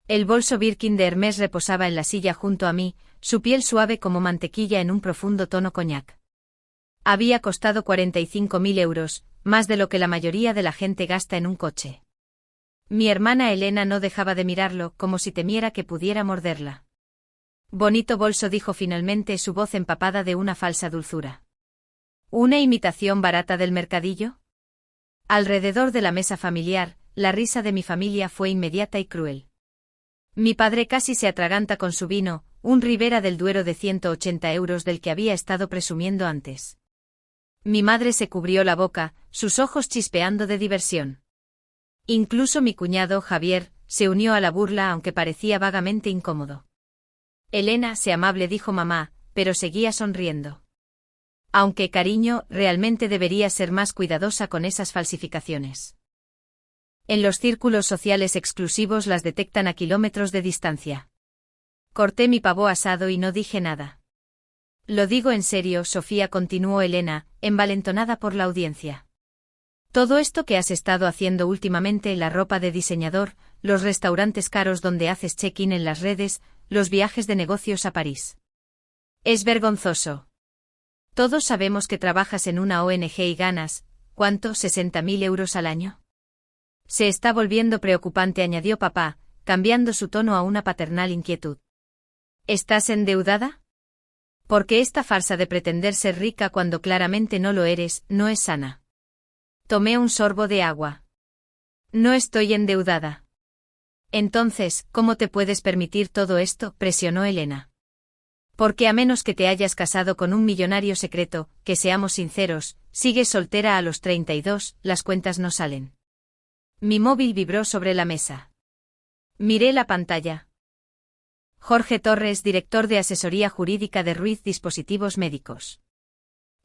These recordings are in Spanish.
El bolso Birkin de Hermès reposaba en la silla junto a mí, su piel suave como mantequilla en un profundo tono coñac. Había costado 45.000 euros, más de lo que la mayoría de la gente gasta en un coche. Mi hermana Elena no dejaba de mirarlo, como si temiera que pudiera morderla. Bonito bolso, dijo finalmente, su voz empapada de una falsa dulzura. ¿Una imitación barata del mercadillo? Alrededor de la mesa familiar, la risa de mi familia fue inmediata y cruel. Mi padre casi se atraganta con su vino, un Ribera del Duero de 180 euros del que había estado presumiendo antes. Mi madre se cubrió la boca, sus ojos chispeando de diversión. Incluso mi cuñado, Javier, se unió a la burla aunque parecía vagamente incómodo. Elena, sé amable, dijo mamá, pero seguía sonriendo. Aunque, cariño, realmente deberías ser más cuidadosa con esas falsificaciones. En los círculos sociales exclusivos las detectan a kilómetros de distancia. Corté mi pavo asado y no dije nada. Lo digo en serio, Sofía, continuó Elena, envalentonada por la audiencia. Todo esto que has estado haciendo últimamente, la ropa de diseñador, los restaurantes caros donde haces check-in en las redes, los viajes de negocios a París. Es vergonzoso. Todos sabemos que trabajas en una ONG y ganas, ¿cuánto? 60.000 euros al año. Se está volviendo preocupante, añadió papá, cambiando su tono a una paternal inquietud. ¿Estás endeudada? Porque esta farsa de pretender ser rica cuando claramente no lo eres, no es sana. Tomé un sorbo de agua. No estoy endeudada. Entonces, ¿cómo te puedes permitir todo esto?, presionó Elena. Porque a menos que te hayas casado con un millonario secreto, que seamos sinceros, sigues soltera a los 32, las cuentas no salen. Mi móvil vibró sobre la mesa. Miré la pantalla. Jorge Torres, director de asesoría jurídica de Ruiz Dispositivos Médicos.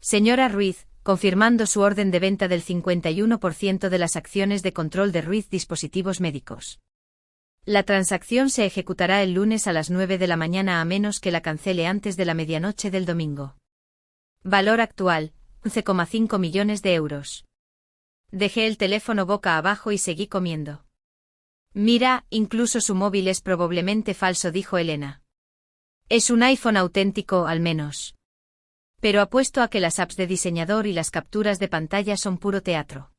Señora Ruiz, confirmando su orden de venta del 51% de las acciones de control de Ruiz Dispositivos Médicos. La transacción se ejecutará el lunes a las 9 de la mañana a menos que la cancele antes de la medianoche del domingo. Valor actual, 11,5 millones de euros. Dejé el teléfono boca abajo y seguí comiendo. Mira, incluso su móvil es probablemente falso, dijo Elena. Es un iPhone auténtico, al menos. Pero apuesto a que las apps de diseñador y las capturas de pantalla son puro teatro.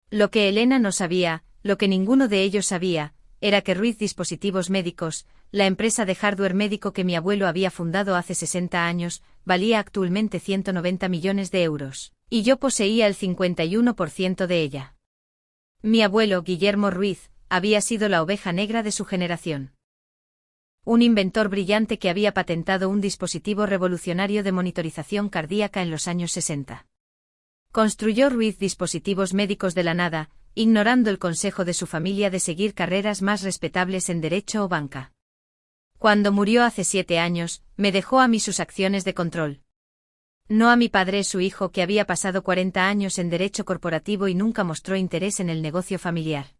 Lo que Elena no sabía, lo que ninguno de ellos sabía, era que Ruiz Dispositivos Médicos, la empresa de hardware médico que mi abuelo había fundado hace 60 años, valía actualmente 190 millones de euros, y yo poseía el 51% de ella. Mi abuelo, Guillermo Ruiz, había sido la oveja negra de su generación. Un inventor brillante que había patentado un dispositivo revolucionario de monitorización cardíaca en los años 60. Construyó Ruiz Dispositivos Médicos de la nada, ignorando el consejo de su familia de seguir carreras más respetables en derecho o banca. Cuando murió hace 7 años, me dejó a mí sus acciones de control. No a mi padre, su hijo, que había pasado 40 años en derecho corporativo y nunca mostró interés en el negocio familiar.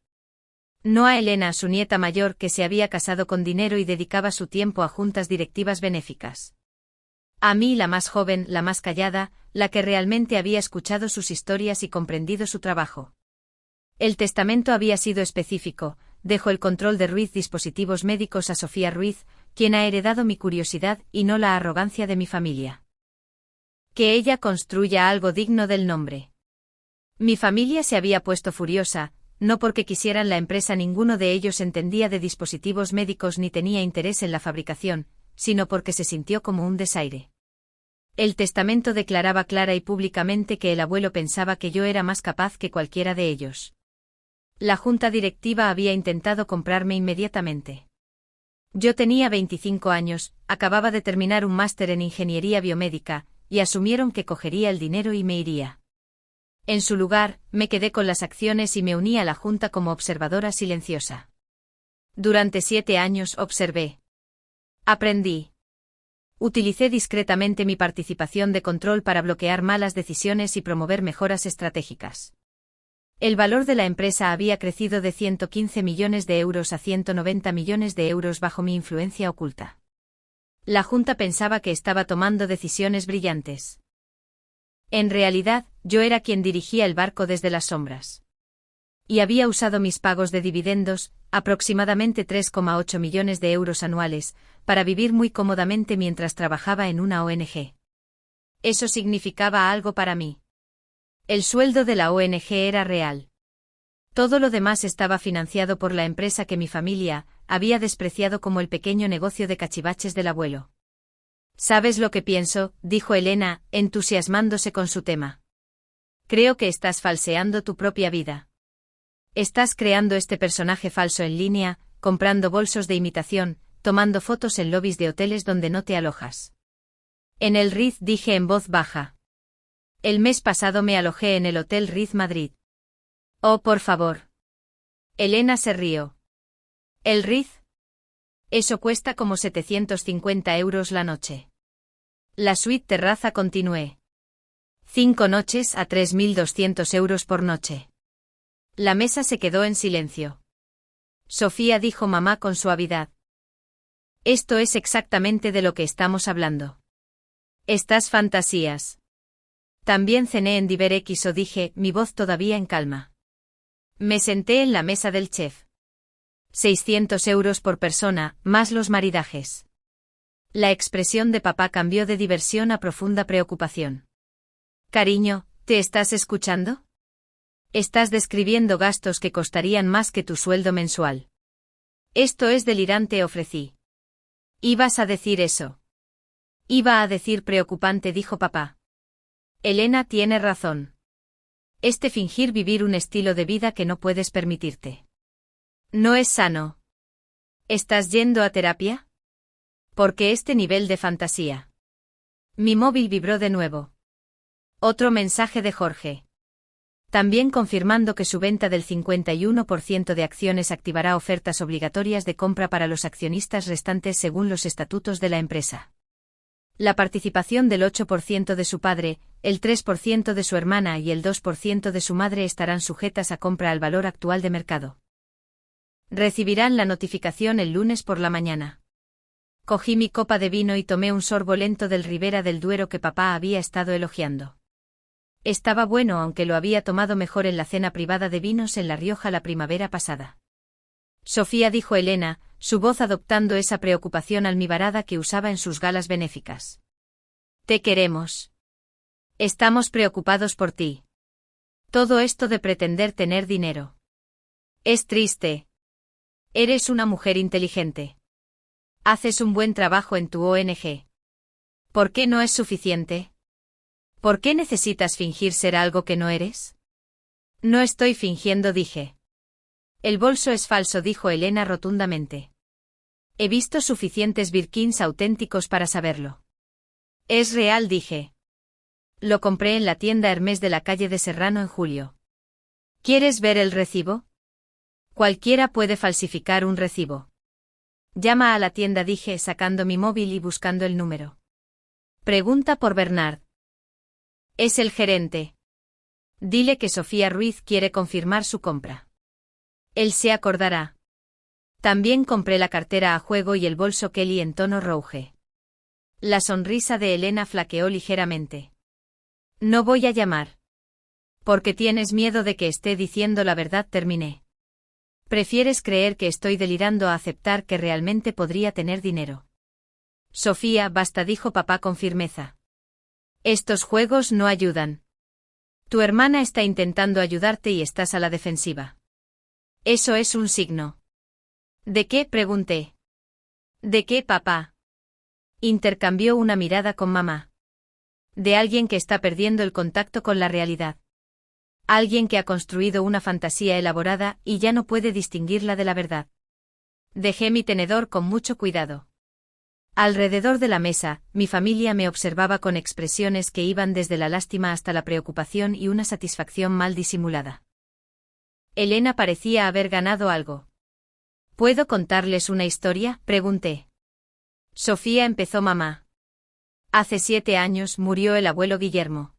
No a Elena, su nieta mayor, que se había casado con dinero y dedicaba su tiempo a juntas directivas benéficas. A mí, la más joven, la más callada, la que realmente había escuchado sus historias y comprendido su trabajo. El testamento había sido específico: dejo el control de Ruiz Dispositivos Médicos a Sofía Ruiz, quien ha heredado mi curiosidad y no la arrogancia de mi familia. Que ella construya algo digno del nombre. Mi familia se había puesto furiosa, no porque quisieran la empresa, ninguno de ellos entendía de dispositivos médicos ni tenía interés en la fabricación, sino porque se sintió como un desaire. El testamento declaraba clara y públicamente que el abuelo pensaba que yo era más capaz que cualquiera de ellos. La junta directiva había intentado comprarme inmediatamente. Yo tenía 25 años, acababa de terminar un máster en ingeniería biomédica, y asumieron que cogería el dinero y me iría. En su lugar, me quedé con las acciones y me uní a la junta como observadora silenciosa. Durante 7 años observé. Aprendí. Utilicé discretamente mi participación de control para bloquear malas decisiones y promover mejoras estratégicas. El valor de la empresa había crecido de 115 millones de euros a 190 millones de euros bajo mi influencia oculta. La junta pensaba que estaba tomando decisiones brillantes. En realidad, yo era quien dirigía el barco desde las sombras. Y había usado mis pagos de dividendos, aproximadamente 3,8 millones de euros anuales, para vivir muy cómodamente mientras trabajaba en una ONG. Eso significaba algo para mí. El sueldo de la ONG era real. Todo lo demás estaba financiado por la empresa que mi familia había despreciado como el pequeño negocio de cachivaches del abuelo. ¿Sabes lo que pienso?, dijo Elena, entusiasmándose con su tema. Creo que estás falseando tu propia vida. Estás creando este personaje falso en línea, comprando bolsos de imitación, tomando fotos en lobbies de hoteles donde no te alojas. En el Ritz, dije en voz baja. El mes pasado me alojé en el Hotel Ritz Madrid. Oh, por favor. Elena se rió. ¿El Ritz? Eso cuesta como 750 euros la noche. La suite terraza, continué. 5 noches a 3.200 euros por noche. La mesa se quedó en silencio. Sofía, dijo mamá con suavidad. Esto es exactamente de lo que estamos hablando. Estas fantasías. También cené en DiverX, o dije, mi voz todavía en calma. Me senté en la mesa del chef. 600 euros por persona, más los maridajes. La expresión de papá cambió de diversión a profunda preocupación. Cariño, ¿te estás escuchando? Estás describiendo gastos que costarían más que tu sueldo mensual. Esto es delirante, ofrecí. ¿Ibas a decir eso? Iba a decir preocupante, dijo papá. Elena tiene razón. Fingir vivir un estilo de vida que no puedes permitirte. No es sano. ¿Estás yendo a terapia? ¿Por qué este nivel de fantasía? Mi móvil vibró de nuevo. Otro mensaje de Jorge. También confirmando que su venta del 51% de acciones activará ofertas obligatorias de compra para los accionistas restantes según los estatutos de la empresa. La participación del 8% de su padre, el 3% de su hermana y el 2% de su madre estarán sujetas a compra al valor actual de mercado. Recibirán la notificación el lunes por la mañana. Cogí mi copa de vino y tomé un sorbo lento del Ribera del Duero que papá había estado elogiando. Estaba bueno, aunque lo había tomado mejor en la cena privada de vinos en La Rioja la primavera pasada. Sofía, dijo Elena, su voz adoptando esa preocupación almibarada que usaba en sus galas benéficas. Te queremos. Estamos preocupados por ti. Todo esto de pretender tener dinero. Es triste. Eres una mujer inteligente. Haces un buen trabajo en tu ONG. ¿Por qué no es suficiente? ¿Por qué necesitas fingir ser algo que no eres? No estoy fingiendo, dije. El bolso es falso, dijo Elena rotundamente. He visto suficientes Birkins auténticos para saberlo. Es real, dije. Lo compré en la tienda Hermès de la calle de Serrano en julio. ¿Quieres ver el recibo? Cualquiera puede falsificar un recibo. Llama a la tienda, dije, sacando mi móvil y buscando el número. Pregunta por Bernard. Es el gerente. Dile que Sofía Ruiz quiere confirmar su compra. Él se acordará. También compré la cartera a juego y el bolso Kelly en tono rouge. La sonrisa de Elena flaqueó ligeramente. No voy a llamar. Porque tienes miedo de que esté diciendo la verdad, terminé. Prefieres creer que estoy delirando a aceptar que realmente podría tener dinero. Sofía, basta, dijo papá con firmeza. Estos juegos no ayudan. Tu hermana está intentando ayudarte y estás a la defensiva. Eso es un signo. ¿De qué?, pregunté. ¿De qué, papá? Intercambió una mirada con mamá. De alguien que está perdiendo el contacto con la realidad. Alguien que ha construido una fantasía elaborada y ya no puede distinguirla de la verdad. Dejé mi tenedor con mucho cuidado. Alrededor de la mesa, mi familia me observaba con expresiones que iban desde la lástima hasta la preocupación y una satisfacción mal disimulada. Elena parecía haber ganado algo. ¿Puedo contarles una historia?, pregunté. Sofía, empezó mamá. Hace 7 años murió el abuelo Guillermo.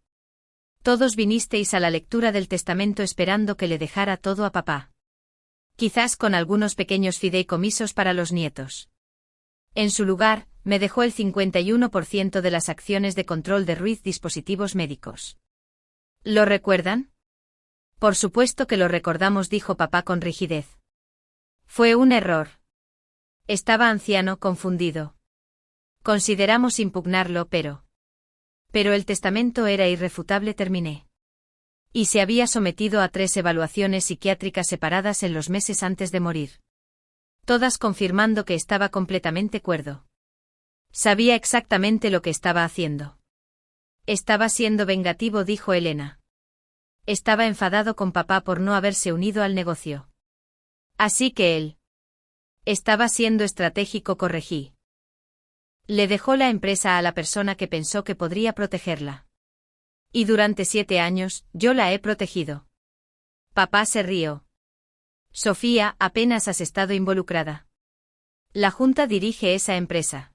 Todos vinisteis a la lectura del testamento esperando que le dejara todo a papá. Quizás con algunos pequeños fideicomisos para los nietos. En su lugar, me dejó el 51% de las acciones de control de Ruiz Dispositivos Médicos. ¿Lo recuerdan? Por supuesto que lo recordamos, dijo papá con rigidez. Fue un error. Estaba anciano, confundido. Consideramos impugnarlo, pero el testamento era irrefutable, terminé. Y se había sometido a 3 evaluaciones psiquiátricas separadas en los meses antes de morir. Todas confirmando que estaba completamente cuerdo. Sabía exactamente lo que estaba haciendo. Estaba siendo vengativo, dijo Elena. Estaba enfadado con papá por no haberse unido al negocio. Así que él estaba siendo estratégico, corregí. Le dejó la empresa a la persona que pensó que podría protegerla. Y durante 7 años, yo la he protegido. Papá se rió. Sofía, apenas has estado involucrada. La Junta dirige esa empresa.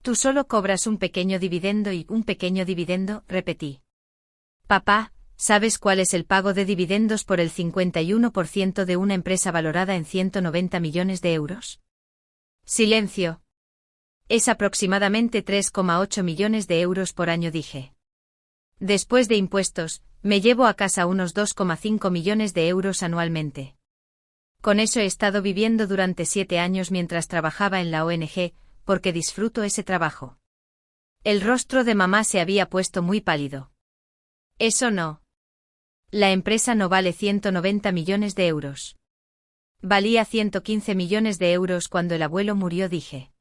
Tú solo cobras un pequeño dividendo y un pequeño dividendo, repetí. Papá, ¿sabes cuál es el pago de dividendos por el 51% de una empresa valorada en 190 millones de euros? Silencio. Es aproximadamente 3,8 millones de euros por año, dije. Después de impuestos, me llevo a casa unos 2,5 millones de euros anualmente. Con eso he estado viviendo durante 7 años mientras trabajaba en la ONG, porque disfruto ese trabajo. El rostro de mamá se había puesto muy pálido. Eso no. La empresa no vale 190 millones de euros. Valía 115 millones de euros cuando el abuelo murió, dije.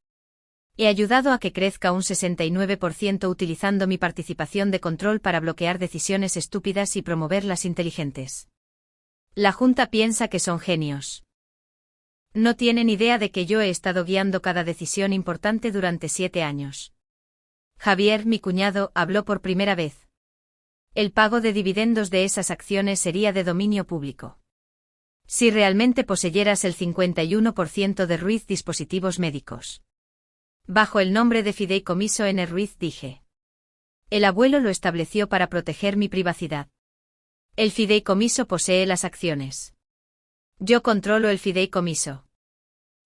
He ayudado a que crezca un 69% utilizando mi participación de control para bloquear decisiones estúpidas y promover las inteligentes. La Junta piensa que son genios. No tienen idea de que yo he estado guiando cada decisión importante durante 7 años. Javier, mi cuñado, habló por primera vez. El pago de dividendos de esas acciones sería de dominio público. Si realmente poseyeras el 51% de Ruiz Dispositivos Médicos. Bajo el nombre de Fideicomiso N. Ruiz, dije. El abuelo lo estableció para proteger mi privacidad. El fideicomiso posee las acciones. Yo controlo el fideicomiso.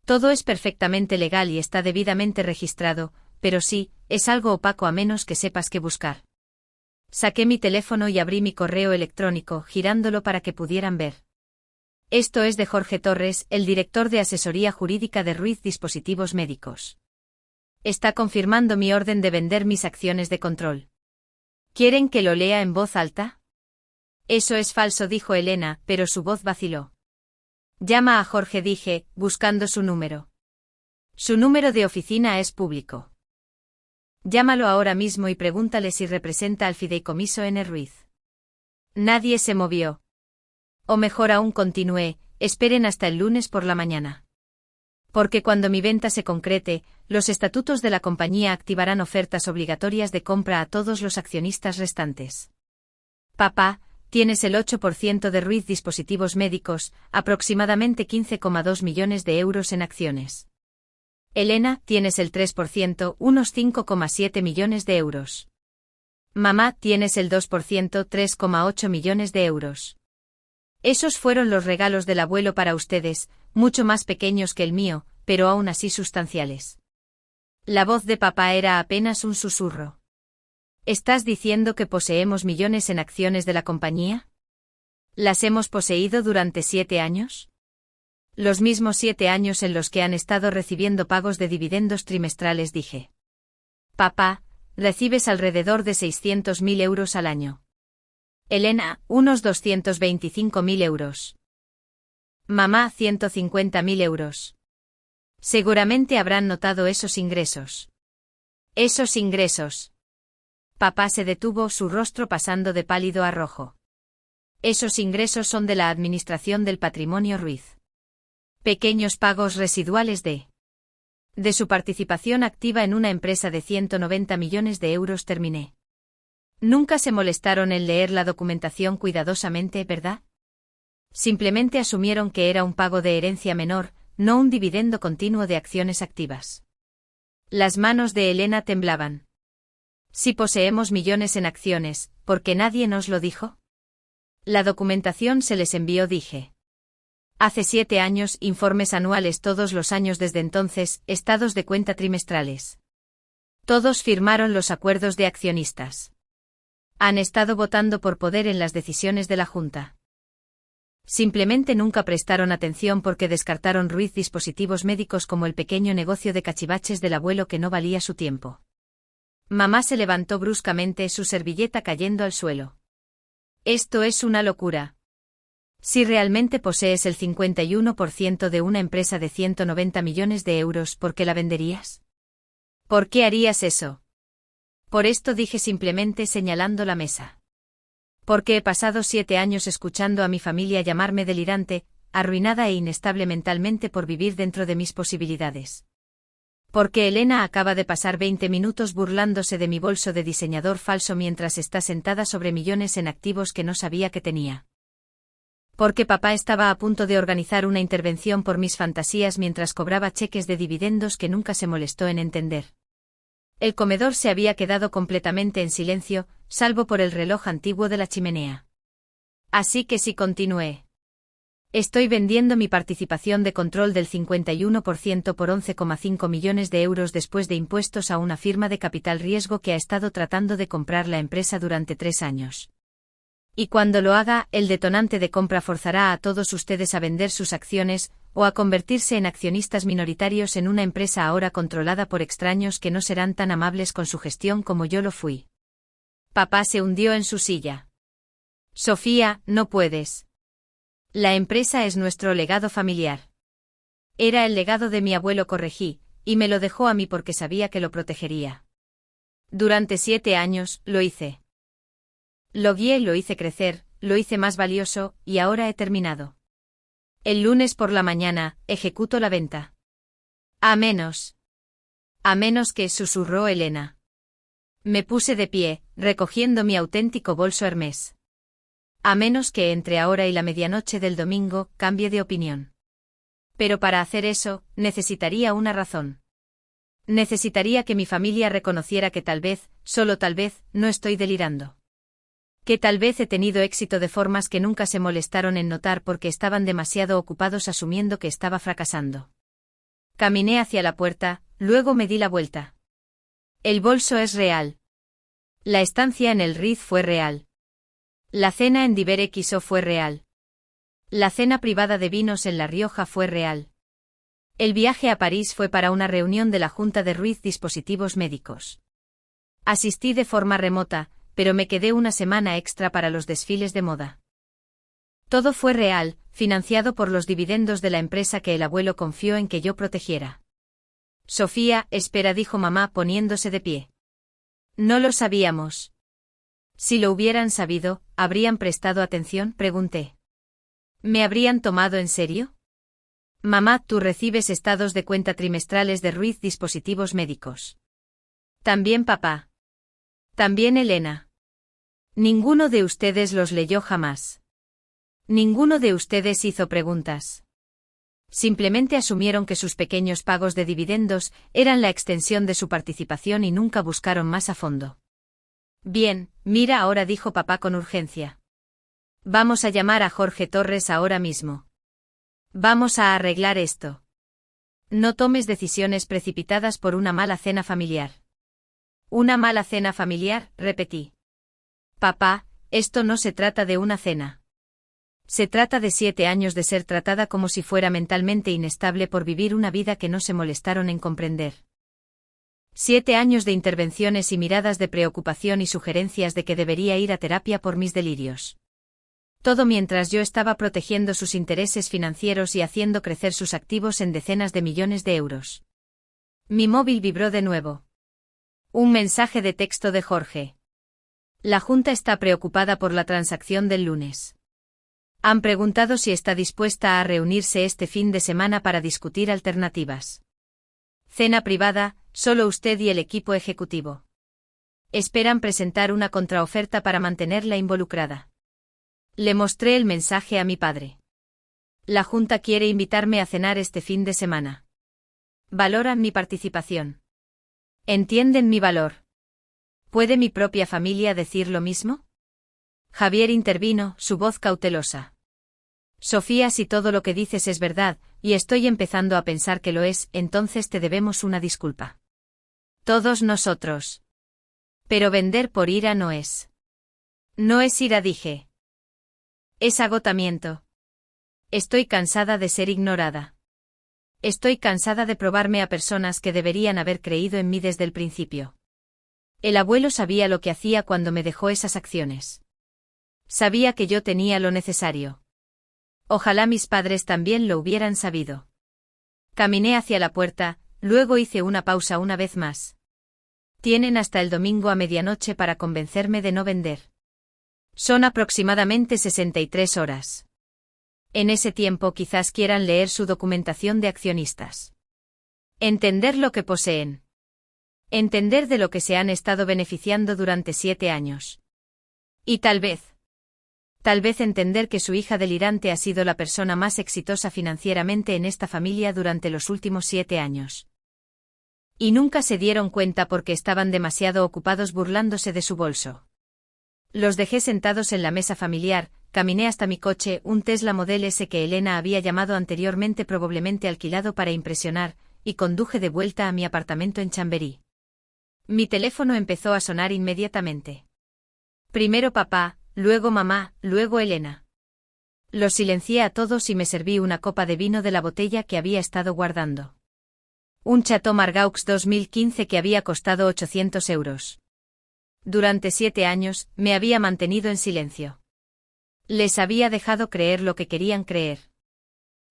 Todo es perfectamente legal y está debidamente registrado, pero sí, es algo opaco a menos que sepas qué buscar. Saqué mi teléfono y abrí mi correo electrónico, girándolo para que pudieran ver. Esto es de Jorge Torres, el director de asesoría jurídica de Ruiz Dispositivos Médicos. Está confirmando mi orden de vender mis acciones de control. ¿Quieren que lo lea en voz alta? Eso es falso, dijo Elena, pero su voz vaciló. Llama a Jorge, dije, buscando su número. Su número de oficina es público. Llámalo ahora mismo y pregúntale si representa al fideicomiso N. Ruiz. Nadie se movió. O mejor aún, continué, esperen hasta el lunes por la mañana. Porque cuando mi venta se concrete, los estatutos de la compañía activarán ofertas obligatorias de compra a todos los accionistas restantes. Papá, tienes el 8% de Ruiz Dispositivos Médicos, aproximadamente 15,2 millones de euros en acciones. Elena, tienes el 3%, unos 5,7 millones de euros. Mamá, tienes el 2%, 3,8 millones de euros. Esos fueron los regalos del abuelo para ustedes, mucho más pequeños que el mío, pero aún así sustanciales. La voz de papá era apenas un susurro. ¿Estás diciendo que poseemos millones en acciones de la compañía? ¿Las hemos poseído durante 7 años? Los mismos 7 años en los que han estado recibiendo pagos de dividendos trimestrales, dije. Papá, recibes alrededor de 600.000 euros al año. Elena, unos 225.000 euros. Mamá, 150.000 euros. Seguramente habrán notado esos ingresos. Esos ingresos. Papá se detuvo, su rostro pasando de pálido a rojo. Esos ingresos son de la Administración del Patrimonio Ruiz. Pequeños pagos residuales de su participación activa en una empresa de 190 millones de euros, terminé. Nunca se molestaron en leer la documentación cuidadosamente, ¿verdad? Simplemente asumieron que era un pago de herencia menor, no un dividendo continuo de acciones activas. Las manos de Elena temblaban. Si poseemos millones en acciones, ¿por qué nadie nos lo dijo? La documentación se les envió, dije. Hace 7 años, informes anuales todos los años desde entonces, estados de cuenta trimestrales. Todos firmaron los acuerdos de accionistas. Han estado votando por poder en las decisiones de la Junta. Simplemente nunca prestaron atención porque descartaron Ruiz Dispositivos Médicos como el pequeño negocio de cachivaches del abuelo que no valía su tiempo. Mamá se levantó bruscamente, su servilleta cayendo al suelo. Esto es una locura. Si realmente posees el 51% de una empresa de 190 millones de euros, ¿por qué la venderías? ¿Por qué harías eso? Por esto dije simplemente señalando la mesa. Porque he pasado 7 años escuchando a mi familia llamarme delirante, arruinada e inestable mentalmente por vivir dentro de mis posibilidades. Porque Elena acaba de pasar 20 minutos burlándose de mi bolso de diseñador falso mientras está sentada sobre millones en activos que no sabía que tenía. Porque papá estaba a punto de organizar una intervención por mis fantasías mientras cobraba cheques de dividendos que nunca se molestó en entender. El comedor se había quedado completamente en silencio, salvo por el reloj antiguo de la chimenea. Así que sí, continué. Estoy vendiendo mi participación de control del 51% por 11,5 millones de euros después de impuestos a una firma de capital riesgo que ha estado tratando de comprar la empresa durante 3 años. Y cuando lo haga, el detonante de compra forzará a todos ustedes a vender sus acciones, o a convertirse en accionistas minoritarios en una empresa ahora controlada por extraños que no serán tan amables con su gestión como yo lo fui. Papá se hundió en su silla. Sofía, no puedes. La empresa es nuestro legado familiar. Era el legado de mi abuelo, corregí, y me lo dejó a mí porque sabía que lo protegería. Durante 7 años, lo hice. Lo guié y lo hice crecer, lo hice más valioso, y ahora he terminado. El lunes por la mañana, ejecuto la venta. A menos que, susurró Elena. Me puse de pie, recogiendo mi auténtico bolso Hermès. A menos que entre ahora y la medianoche del domingo, cambie de opinión. Pero para hacer eso, necesitaría una razón. Necesitaría que mi familia reconociera que tal vez, solo tal vez, no estoy delirando. Que tal vez he tenido éxito de formas que nunca se molestaron en notar porque estaban demasiado ocupados asumiendo que estaba fracasando. Caminé hacia la puerta, luego me di la vuelta. El bolso es real. La estancia en el Riz fue real. La cena en Diverexo fue real. La cena privada de vinos en La Rioja fue real. El viaje a París fue para una reunión de la Junta de Ruiz Dispositivos Médicos. Asistí de forma remota, pero me quedé una semana extra para los desfiles de moda. Todo fue real, financiado por los dividendos de la empresa que el abuelo confió en que yo protegiera. Sofía, espera, dijo mamá poniéndose de pie. No lo sabíamos. Si lo hubieran sabido, ¿habrían prestado atención?, pregunté. ¿Me habrían tomado en serio? Mamá, tú recibes estados de cuenta trimestrales de Ruiz Dispositivos Médicos. También papá. También Elena. Ninguno de ustedes los leyó jamás. Ninguno de ustedes hizo preguntas. Simplemente asumieron que sus pequeños pagos de dividendos eran la extensión de su participación y nunca buscaron más a fondo. Bien, mira ahora, dijo papá con urgencia. Vamos a llamar a Jorge Torres ahora mismo. Vamos a arreglar esto. No tomes decisiones precipitadas por una mala cena familiar. Una mala cena familiar, repetí. Papá, esto no se trata de una cena. Se trata de 7 años de ser tratada como si fuera mentalmente inestable por vivir una vida que no se molestaron en comprender. 7 años de intervenciones y miradas de preocupación y sugerencias de que debería ir a terapia por mis delirios. Todo mientras yo estaba protegiendo sus intereses financieros y haciendo crecer sus activos en decenas de millones de euros. Mi móvil vibró de nuevo. Un mensaje de texto de Jorge. La Junta está preocupada por la transacción del lunes. Han preguntado si está dispuesta a reunirse este fin de semana para discutir alternativas. Cena privada, solo usted y el equipo ejecutivo. Esperan presentar una contraoferta para mantenerla involucrada. Le mostré el mensaje a mi padre. La Junta quiere invitarme a cenar este fin de semana. Valoran mi participación. Entienden mi valor. ¿Puede mi propia familia decir lo mismo? Javier intervino, su voz cautelosa. Sofía, si todo lo que dices es verdad, y estoy empezando a pensar que lo es, entonces te debemos una disculpa. Todos nosotros. Pero vender por ira no es. No es ira, dije. Es agotamiento. Estoy cansada de ser ignorada. Estoy cansada de probarme a personas que deberían haber creído en mí desde el principio. El abuelo sabía lo que hacía cuando me dejó esas acciones. Sabía que yo tenía lo necesario. Ojalá mis padres también lo hubieran sabido. Caminé hacia la puerta, luego hice una pausa una vez más. Tienen hasta el domingo a medianoche para convencerme de no vender. Son aproximadamente 63 horas. En ese tiempo quizás quieran leer su documentación de accionistas. Entender lo que poseen. Entender de lo que se han estado beneficiando durante 7 años. Y tal vez entender que su hija delirante ha sido la persona más exitosa financieramente en esta familia durante los últimos 7 años. Y nunca se dieron cuenta porque estaban demasiado ocupados burlándose de su bolso. Los dejé sentados en la mesa familiar, caminé hasta mi coche, un Tesla Model S que Elena había llamado anteriormente probablemente alquilado para impresionar, y conduje de vuelta a mi apartamento en Chamberí. Mi teléfono empezó a sonar inmediatamente. Primero papá, luego mamá, luego Elena. Los silencié a todos y me serví una copa de vino de la botella que había estado guardando. Un Chateau Margaux 2015 que había costado 800 euros. Durante 7 años, me había mantenido en silencio. Les había dejado creer lo que querían creer.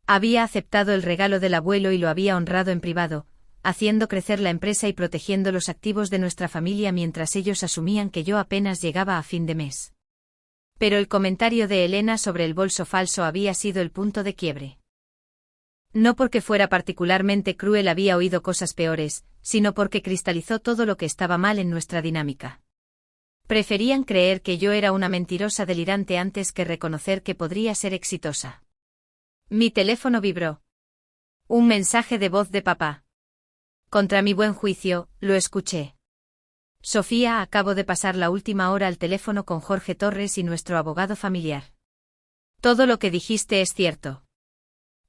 Había aceptado el regalo del abuelo y lo había honrado en privado, haciendo crecer la empresa y protegiendo los activos de nuestra familia mientras ellos asumían que yo apenas llegaba a fin de mes. Pero el comentario de Elena sobre el bolso falso había sido el punto de quiebre. No porque fuera particularmente cruel, había oído cosas peores, sino porque cristalizó todo lo que estaba mal en nuestra dinámica. Preferían creer que yo era una mentirosa delirante antes que reconocer que podría ser exitosa. Mi teléfono vibró. Un mensaje de voz de papá. Contra mi buen juicio, lo escuché. Sofía, acabo de pasar la última hora al teléfono con Jorge Torres y nuestro abogado familiar. Todo lo que dijiste es cierto.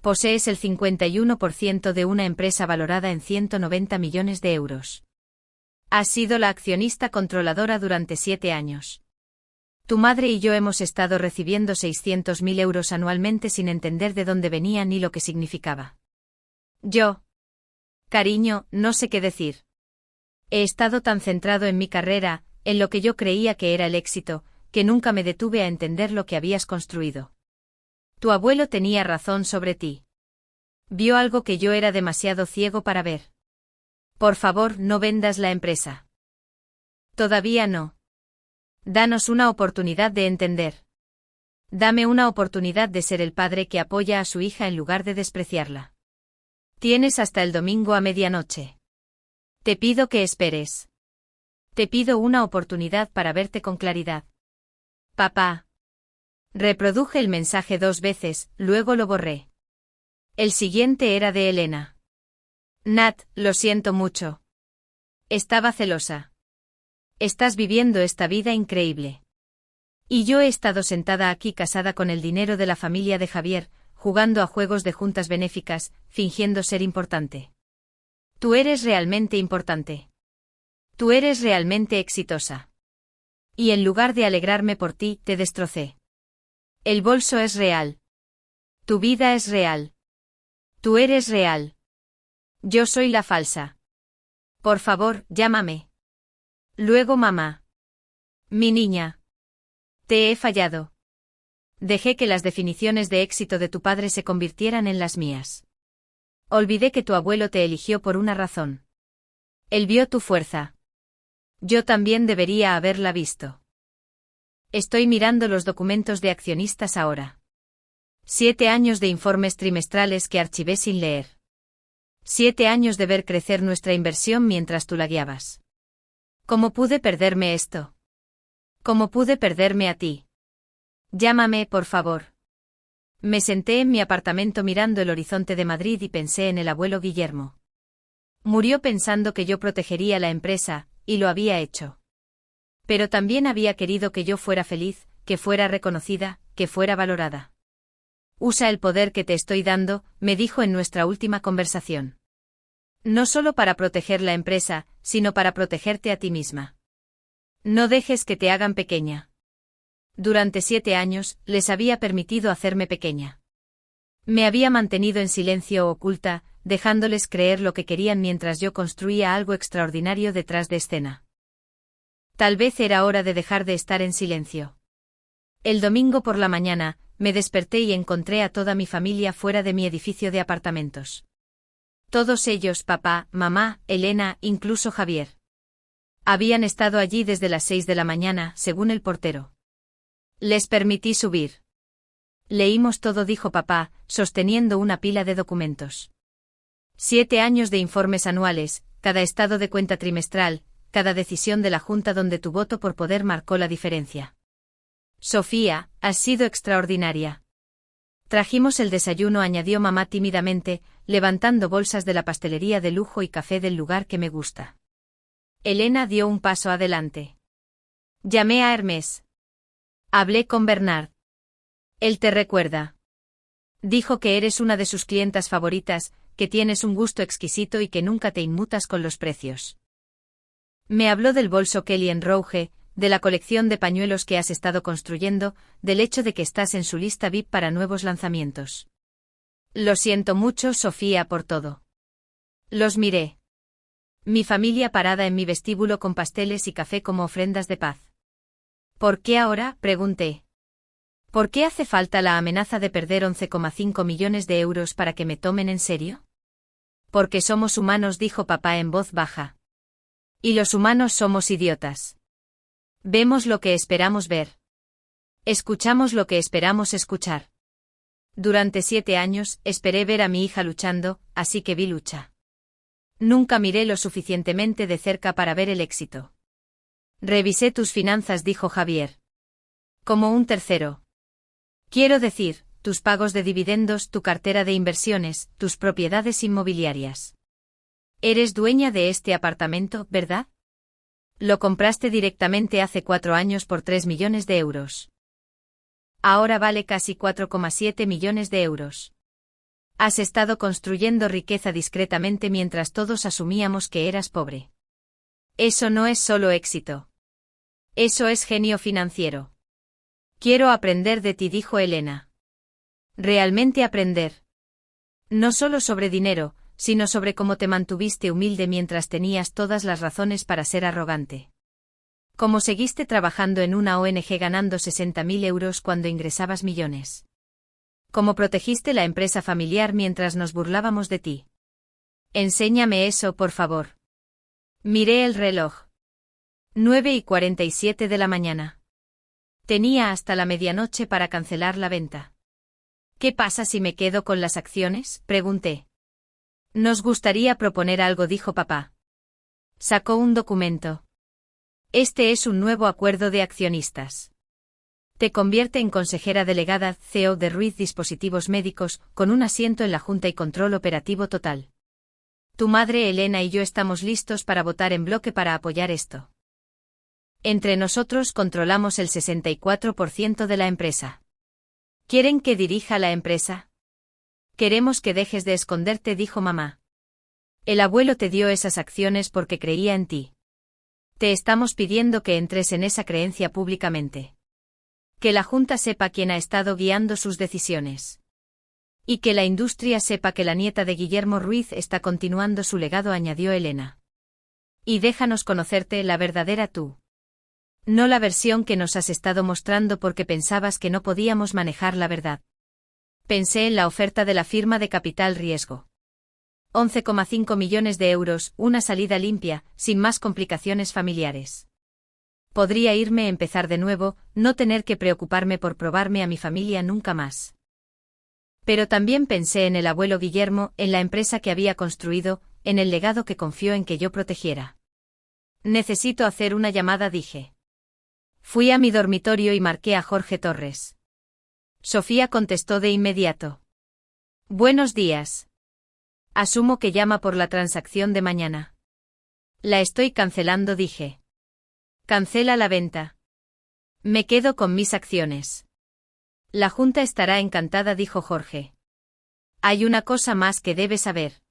Posees el 51% de una empresa valorada en 190 millones de euros. Has sido la accionista controladora durante 7 años. Tu madre y yo hemos estado recibiendo 600.000 euros anualmente sin entender de dónde venían ni lo que significaba. Yo. Cariño, no sé qué decir. He estado tan centrado en mi carrera, en lo que yo creía que era el éxito, que nunca me detuve a entender lo que habías construido. Tu abuelo tenía razón sobre ti. Vio algo que yo era demasiado ciego para ver. Por favor, no vendas la empresa. Todavía no. Danos una oportunidad de entender. Dame una oportunidad de ser el padre que apoya a su hija en lugar de despreciarla. Tienes hasta el domingo a medianoche. Te pido que esperes. Te pido una oportunidad para verte con claridad. Papá. Reproduje el mensaje 2 veces, luego lo borré. El siguiente era de Elena. Nat, lo siento mucho. Estaba celosa. Estás viviendo esta vida increíble. Y yo he estado sentada aquí casada con el dinero de la familia de Javier, jugando a juegos de juntas benéficas, fingiendo ser importante. Tú eres realmente importante. Tú eres realmente exitosa. Y en lugar de alegrarme por ti, te destrocé. El bolso es real. Tu vida es real. Tú eres real. Yo soy la falsa. Por favor, llámame. Luego mamá. Mi niña. Te he fallado. Dejé que las definiciones de éxito de tu padre se convirtieran en las mías. Olvidé que tu abuelo te eligió por una razón. Él vio tu fuerza. Yo también debería haberla visto. Estoy mirando los documentos de accionistas ahora. 7 años de informes trimestrales que archivé sin leer. 7 años de ver crecer nuestra inversión mientras tú la guiabas. ¿Cómo pude perderme esto? ¿Cómo pude perderme a ti? Llámame, por favor. Me senté en mi apartamento mirando el horizonte de Madrid y pensé en el abuelo Guillermo. Murió pensando que yo protegería la empresa, y lo había hecho. Pero también había querido que yo fuera feliz, que fuera reconocida, que fuera valorada. Usa el poder que te estoy dando, me dijo en nuestra última conversación. No solo para proteger la empresa, sino para protegerte a ti misma. No dejes que te hagan pequeña. Durante 7 años, les había permitido hacerme pequeña. Me había mantenido en silencio oculta, dejándoles creer lo que querían mientras yo construía algo extraordinario detrás de escena. Tal vez era hora de dejar de estar en silencio. El domingo por la mañana, me desperté y encontré a toda mi familia fuera de mi edificio de apartamentos. Todos ellos, papá, mamá, Elena, incluso Javier. Habían estado allí desde las 6 de la mañana, según el portero. Les permití subir. Leímos todo, dijo papá, sosteniendo una pila de documentos. 7 años de informes anuales, cada estado de cuenta trimestral, cada decisión de la Junta donde tu voto por poder marcó la diferencia. Sofía, has sido extraordinaria. Trajimos el desayuno, añadió mamá tímidamente, levantando bolsas de la pastelería de lujo y café del lugar que me gusta. Elena dio un paso adelante. Llamé a Hermès. Hablé con Bernard. Él te recuerda. Dijo que eres una de sus clientas favoritas, que tienes un gusto exquisito y que nunca te inmutas con los precios. Me habló del bolso Kelly & Rouge, de la colección de pañuelos que has estado construyendo, del hecho de que estás en su lista VIP para nuevos lanzamientos. Lo siento mucho, Sofía, por todo. Los miré. Mi familia parada en mi vestíbulo con pasteles y café como ofrendas de paz. ¿Por qué ahora?, pregunté. ¿Por qué hace falta la amenaza de perder 11,5 millones de euros para que me tomen en serio? Porque somos humanos, dijo papá en voz baja. Y los humanos somos idiotas. Vemos lo que esperamos ver. Escuchamos lo que esperamos escuchar. Durante 7 años, esperé ver a mi hija luchando, así que vi lucha. Nunca miré lo suficientemente de cerca para ver el éxito. Revisé tus finanzas, dijo Javier. Como un tercero. Quiero decir, tus pagos de dividendos, tu cartera de inversiones, tus propiedades inmobiliarias. Eres dueña de este apartamento, ¿verdad? Lo compraste directamente hace 4 años por 3 millones de euros. Ahora vale casi 4,7 millones de euros. Has estado construyendo riqueza discretamente mientras todos asumíamos que eras pobre. Eso no es solo éxito. Eso es genio financiero. Quiero aprender de ti, dijo Elena. Realmente aprender. No solo sobre dinero, sino sobre cómo te mantuviste humilde mientras tenías todas las razones para ser arrogante. Cómo seguiste trabajando en una ONG ganando 60.000 euros cuando ingresabas millones. Cómo protegiste la empresa familiar mientras nos burlábamos de ti. Enséñame eso, por favor. Miré el reloj. 9:47 de la mañana. Tenía hasta la medianoche para cancelar la venta. ¿Qué pasa si me quedo con las acciones?, pregunté. Nos gustaría proponer algo, dijo papá. Sacó un documento. Este es un nuevo acuerdo de accionistas. Te convierte en consejera delegada CEO de Ruiz Dispositivos Médicos, con un asiento en la Junta y control operativo total. Tu madre Elena y yo estamos listos para votar en bloque para apoyar esto. Entre nosotros controlamos el 64% de la empresa. ¿Quieren que dirija la empresa? Queremos que dejes de esconderte, dijo mamá. El abuelo te dio esas acciones porque creía en ti. Te estamos pidiendo que entres en esa creencia públicamente. Que la Junta sepa quién ha estado guiando sus decisiones. Y que la industria sepa que la nieta de Guillermo Ruiz está continuando su legado, añadió Elena. Y déjanos conocerte la verdadera tú. No la versión que nos has estado mostrando porque pensabas que no podíamos manejar la verdad. Pensé en la oferta de la firma de capital riesgo. 11,5 millones de euros, una salida limpia, sin más complicaciones familiares. Podría irme, empezar de nuevo, no tener que preocuparme por probarme a mi familia nunca más. Pero también pensé en el abuelo Guillermo, en la empresa que había construido, en el legado que confió en que yo protegiera. Necesito hacer una llamada, dije. Fui a mi dormitorio y marqué a Jorge Torres. Sofía contestó de inmediato. Buenos días. Asumo que llama por la transacción de mañana. La estoy cancelando, dije. Cancela la venta. Me quedo con mis acciones. La Junta estará encantada, dijo Jorge. Hay una cosa más que debe saber.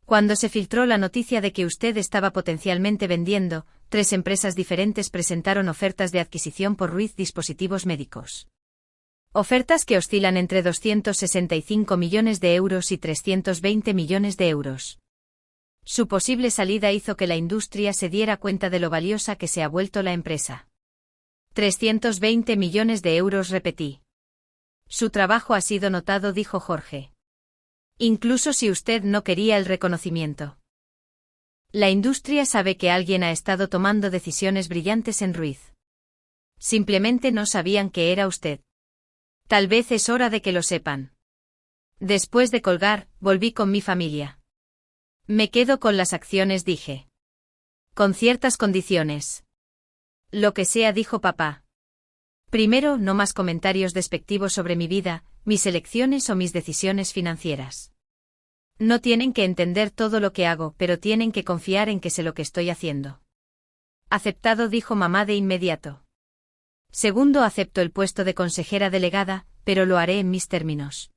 Cuando se filtró la noticia de que usted estaba potencialmente vendiendo, 3 empresas diferentes presentaron ofertas de adquisición por Ruiz Dispositivos Médicos. Ofertas que oscilan entre 265 millones de euros y 320 millones de euros. Su posible salida hizo que la industria se diera cuenta de lo valiosa que se ha vuelto la empresa. 320 millones de euros, repetí. Su trabajo ha sido notado, dijo Jorge. Incluso si usted no quería el reconocimiento. La industria sabe que alguien ha estado tomando decisiones brillantes en Ruiz. Simplemente no sabían que era usted. Tal vez es hora de que lo sepan. Después de colgar, volví con mi familia. Me quedo con las acciones, dije. Con ciertas condiciones. Lo que sea, dijo papá. Primero, no más comentarios despectivos sobre mi vida, mis elecciones o mis decisiones financieras. No tienen que entender todo lo que hago, pero tienen que confiar en que sé lo que estoy haciendo. Aceptado, dijo mamá de inmediato. Segundo, acepto el puesto de consejera delegada, pero lo haré en mis términos.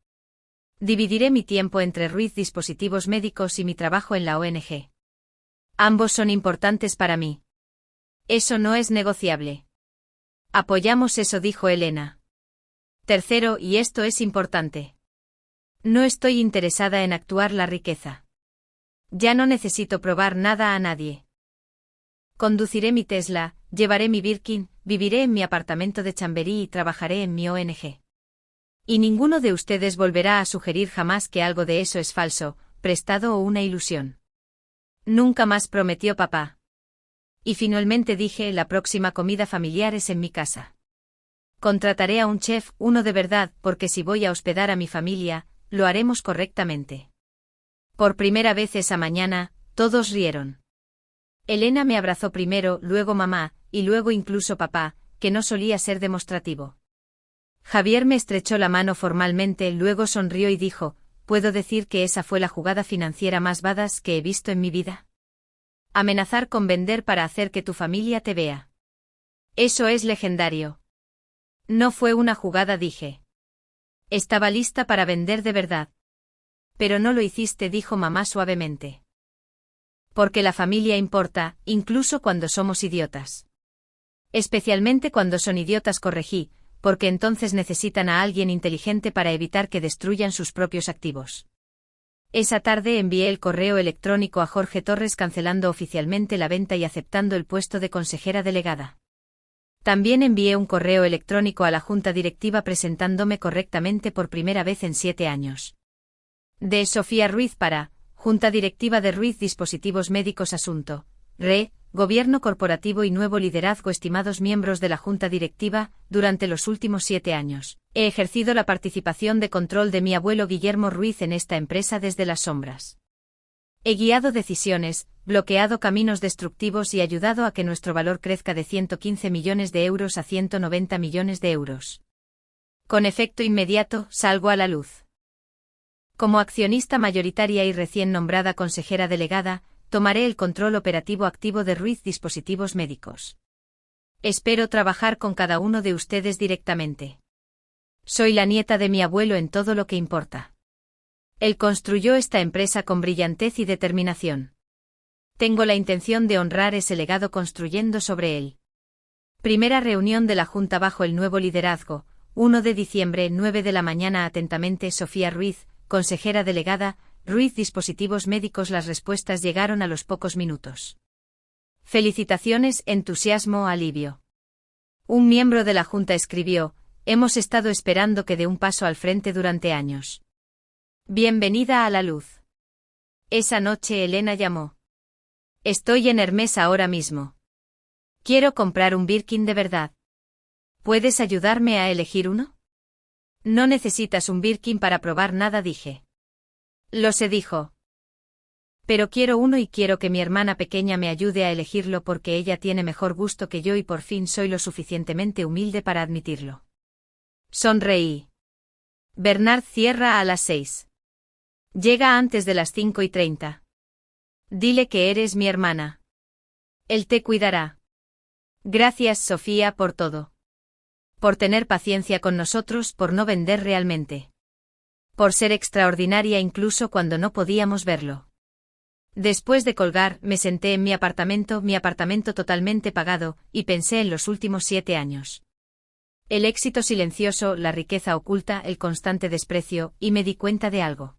Dividiré mi tiempo entre Ruiz Dispositivos Médicos y mi trabajo en la ONG. Ambos son importantes para mí. Eso no es negociable. Apoyamos eso, dijo Elena. Tercero, y esto es importante. No estoy interesada en actuar la riqueza. Ya no necesito probar nada a nadie. Conduciré mi Tesla, llevaré mi Birkin, viviré en mi apartamento de Chamberí y trabajaré en mi ONG. Y ninguno de ustedes volverá a sugerir jamás que algo de eso es falso, prestado o una ilusión. Nunca más, prometió papá. Y finalmente dije, la próxima comida familiar es en mi casa. Contrataré a un chef, uno de verdad, porque si voy a hospedar a mi familia, lo haremos correctamente. Por primera vez esa mañana, todos rieron. Elena me abrazó primero, luego mamá, y luego incluso papá, que no solía ser demostrativo. Javier me estrechó la mano formalmente, luego sonrió y dijo, ¿puedo decir que esa fue la jugada financiera más badass que he visto en mi vida? Amenazar con vender para hacer que tu familia te vea. Eso es legendario. No fue una jugada, dije. Estaba lista para vender de verdad. Pero no lo hiciste, dijo mamá suavemente. Porque la familia importa, incluso cuando somos idiotas. Especialmente cuando son idiotas, corregí, porque entonces necesitan a alguien inteligente para evitar que destruyan sus propios activos. Esa tarde envié el correo electrónico a Jorge Torres cancelando oficialmente la venta y aceptando el puesto de consejera delegada. También envié un correo electrónico a la junta directiva presentándome correctamente por primera vez en 7 años. De Sofía Ruiz para Junta Directiva de Ruiz Dispositivos Médicos. Asunto: Gobierno corporativo y nuevo liderazgo. Estimados miembros de la Junta Directiva, durante los últimos 7 años, he ejercido la participación de control de mi abuelo Guillermo Ruiz en esta empresa desde las sombras. He guiado decisiones, bloqueado caminos destructivos y ayudado a que nuestro valor crezca de 115 millones de euros a 190 millones de euros. Con efecto inmediato, salgo a la luz. Como accionista mayoritaria y recién nombrada consejera delegada, tomaré el control operativo activo de Ruiz Dispositivos Médicos. Espero trabajar con cada uno de ustedes directamente. Soy la nieta de mi abuelo en todo lo que importa. Él construyó esta empresa con brillantez y determinación. Tengo la intención de honrar ese legado construyendo sobre él. Primera reunión de la Junta bajo el nuevo liderazgo, 1 de diciembre, 9 de la mañana. Atentamente, Sofía Ruiz, consejera delegada, Ruiz Dispositivos Médicos. Las respuestas llegaron a los pocos minutos. Felicitaciones, entusiasmo, alivio. Un miembro de la Junta escribió, hemos estado esperando que dé un paso al frente durante años. Bienvenida a la luz. Esa noche Elena llamó. Estoy en Hermes ahora mismo. Quiero comprar un Birkin de verdad. ¿Puedes ayudarme a elegir uno? No necesitas un Birkin para probar nada, dije. Lo sé, dijo. Pero quiero uno y quiero que mi hermana pequeña me ayude a elegirlo porque ella tiene mejor gusto que yo y por fin soy lo suficientemente humilde para admitirlo. Sonreí. Bernard cierra a las 6. Llega antes de las 5:30. Dile que eres mi hermana. Él te cuidará. Gracias, Sofía, por todo. Por tener paciencia con nosotros, por no vender realmente. Por ser extraordinaria incluso cuando no podíamos verlo. Después de colgar, me senté en mi apartamento totalmente pagado, y pensé en los últimos 7 años. El éxito silencioso, la riqueza oculta, el constante desprecio, y me di cuenta de algo.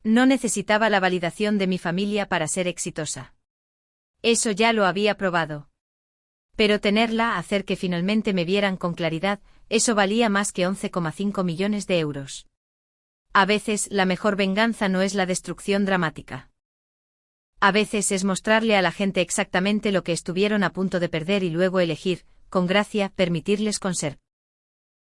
No necesitaba la validación de mi familia para ser exitosa. Eso ya lo había probado. Pero tenerla, hacer que finalmente me vieran con claridad, eso valía más que 11,5 millones de euros. A veces, la mejor venganza no es la destrucción dramática. A veces es mostrarle a la gente exactamente lo que estuvieron a punto de perder y luego elegir, con gracia, permitirles conservar.